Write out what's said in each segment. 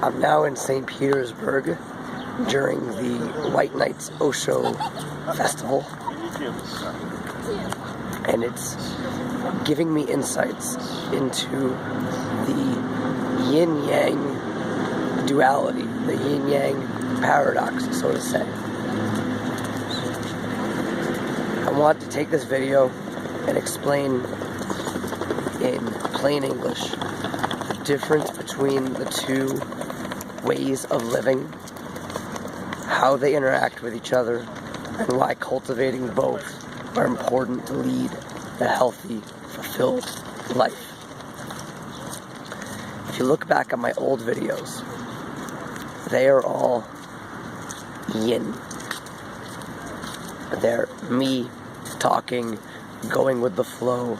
I'm now in St. Petersburg during the White Nights Osho Festival, and it's giving me insights into the yin-yang duality, the yin-yang paradox, so to say. I want to take this video and explain in plain English the difference between the two ways of living, how they interact with each other, and why cultivating both are important to lead a healthy, fulfilled life. If you look back at my old videos, they are all yin. They're me talking, going with the flow,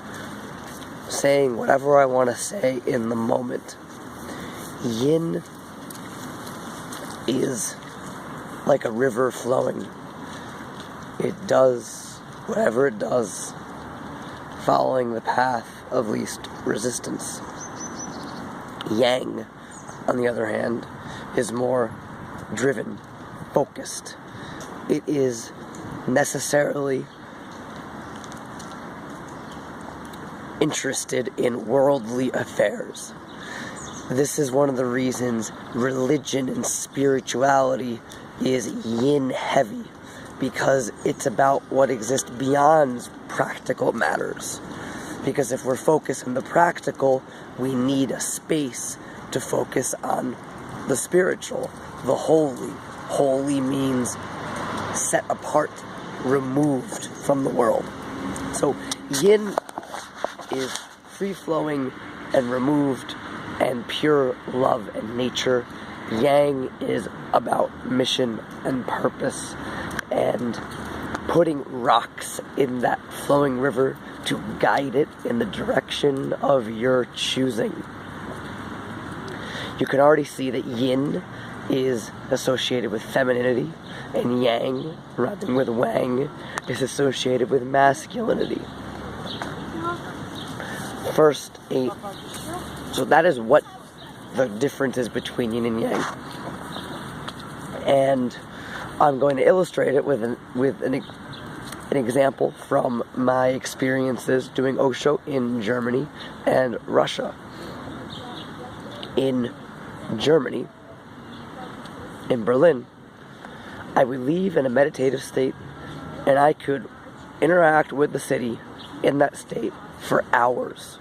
saying whatever I want to say in the moment. Yin is like a river flowing. It does whatever it does, following the path of least resistance. Yang, on the other hand, is more driven, focused. It is necessarily interested in worldly affairs. This is one of the reasons religion and spirituality is yin heavy, because it's about what exists beyond practical matters. Because if we're focused on the practical, we need a space to focus on the spiritual, the holy. Holy means set apart, removed from the world. So yin is free-flowing and removed and pure love and nature. Yang is about mission and purpose and putting rocks in that flowing river to guide it in the direction of your choosing. You can already see that yin is associated with femininity, and yang, running with wang, is associated with masculinity. So that is what the difference is between yin and yang. And I'm going to illustrate it with an example from my experiences doing Osho in Germany and Russia. In Germany, in Berlin, I would leave in a meditative state, and I could interact with the city in that state for hours.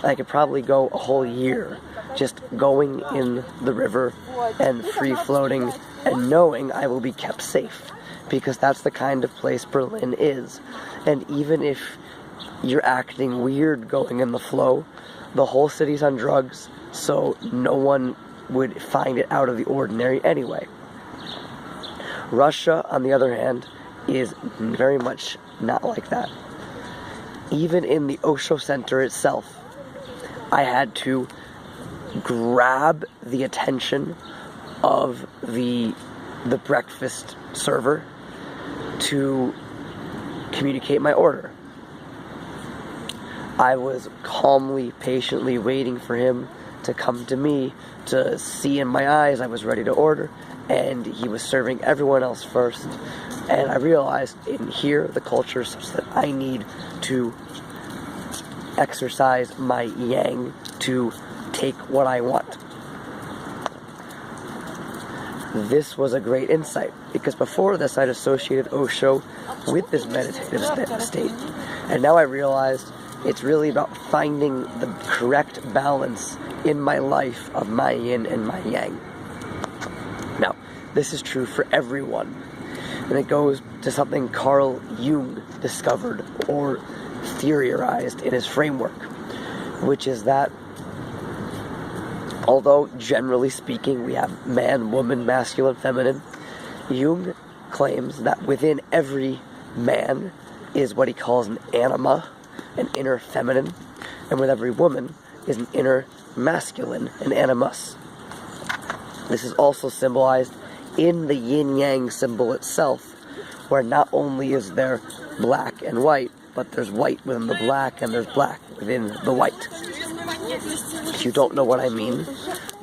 I could probably go a whole year just going in the river and free floating and knowing I will be kept safe, because that's the kind of place Berlin is. And even if you're acting weird going in the flow, the whole city's on drugs, so no one would find it out of the ordinary anyway. Russia, on the other hand, is very much not like that. Even in the Osho Center itself, I had to grab the attention of the breakfast server to communicate my order. I was calmly, patiently waiting for him to come to me, to see in my eyes I was ready to order, and he was serving everyone else first. And I realized in here the culture is such that I need to exercise my yang to take what I want. This was a great insight, because before this I'd associated Osho with this meditative state, and now I realized it's really about finding the correct balance in my life of my yin and my yang. Now, this is true for everyone, and it goes to something Carl Jung discovered or theorized in his framework, which is that although generally speaking we have man, woman, masculine, feminine, Jung claims that within every man is what he calls an anima, an inner feminine, and with every woman is an inner masculine, an animus. This is also symbolized in the yin-yang symbol itself, where not only is there black and white, but there's white within the black and there's black within the white. If you don't know what I mean,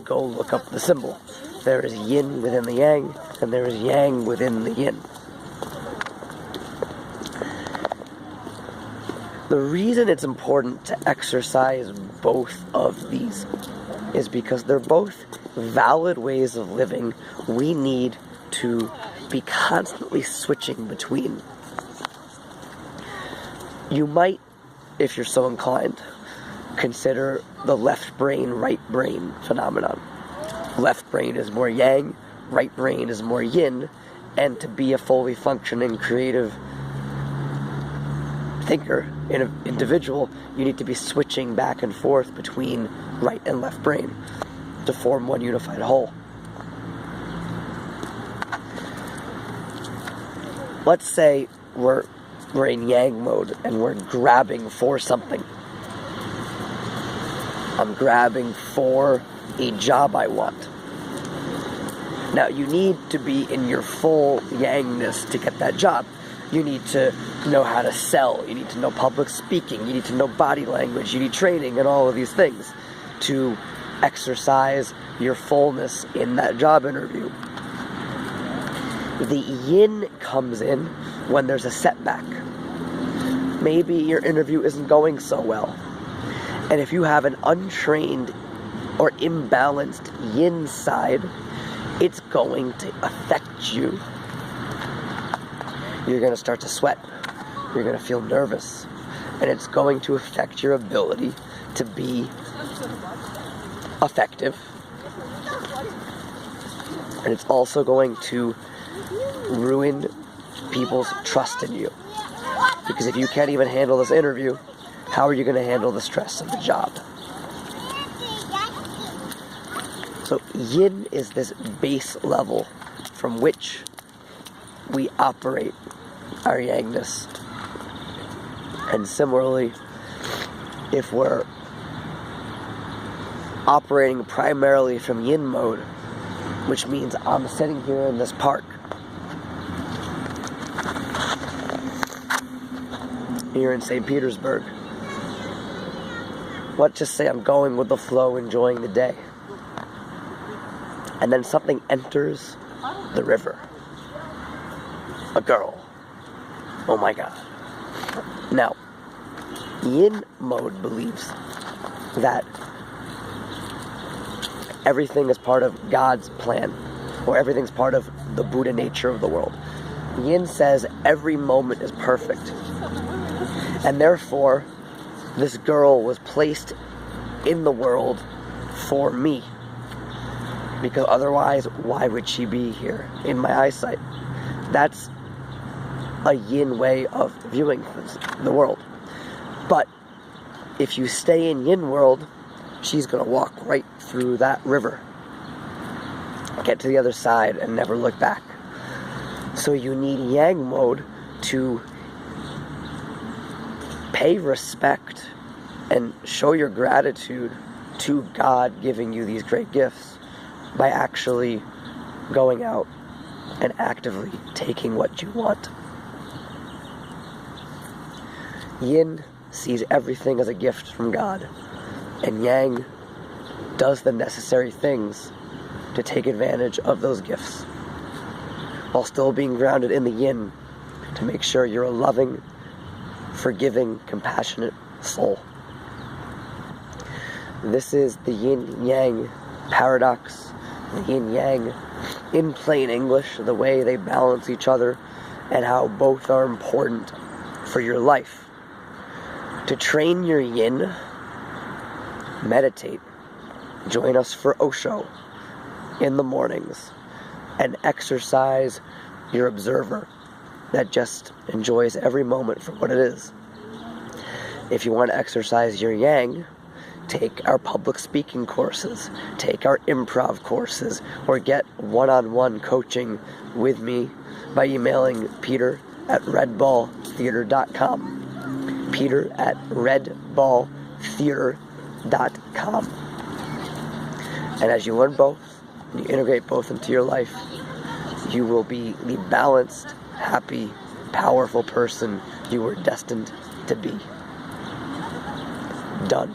go look up the symbol. There is yin within the yang, and there is yang within the yin. The reason it's important to exercise both of these is because they're both valid ways of living we need to be constantly switching between. You might, if you're so inclined, consider the left brain, right brain phenomenon. Left brain is more yang, right brain is more yin, and to be a fully functioning, creative thinker, individual, you need to be switching back and forth between right and left brain to form one unified whole. Let's say we're in yang mode and we're grabbing for something. I'm grabbing for a job I want. Now, you need to be in your full yangness to get that job. You need to know how to sell. You need to know public speaking. You need to know body language. You need training and all of these things to exercise your fullness in that job interview. The yin comes in when there's a setback. Maybe your interview isn't going so well. And if you have an untrained or imbalanced yin side, it's going to affect you. You're going to start to sweat. You're going to feel nervous. And it's going to affect your ability to be effective. And it's also going to ruin people's trust in you. Because if you can't even handle this interview, how are you going to handle the stress of the job? So yin is this base level from which we operate our yangness. And similarly, if we're operating primarily from yin mode, which means I'm sitting here in this park, here in St. Petersburg. Let's just say I'm going with the flow, enjoying the day. And then something enters the river. A girl. Oh my God. Now, yin mode believes that everything is part of God's plan, or everything's part of the Buddha nature of the world. Yin says every moment is perfect. And therefore, this girl was placed in the world for me. Because otherwise, why would she be here in my eyesight? That's a yin way of viewing the world. But if you stay in yin world, she's going to walk right through that river, get to the other side, and never look back. So you need yang mode to pay respect and show your gratitude to God giving you these great gifts by actually going out and actively taking what you want. Yin sees everything as a gift from God, and yang does the necessary things to take advantage of those gifts, while still being grounded in the yin to make sure you're a loving, forgiving, compassionate soul. This is the yin-yang paradox, the yin-yang in plain English, the way they balance each other and how both are important for your life. To train your yin, meditate. Join us for Osho in the mornings and exercise your observer that just enjoys every moment for what it is. If you want to exercise your yang, take our public speaking courses, take our improv courses, or get one-on-one coaching with me by emailing peter@redballtheater.com. peter@redballtheater.com. And as you learn both, and you integrate both into your life, you will be the balanced, happy, powerful person you were destined to be. Done.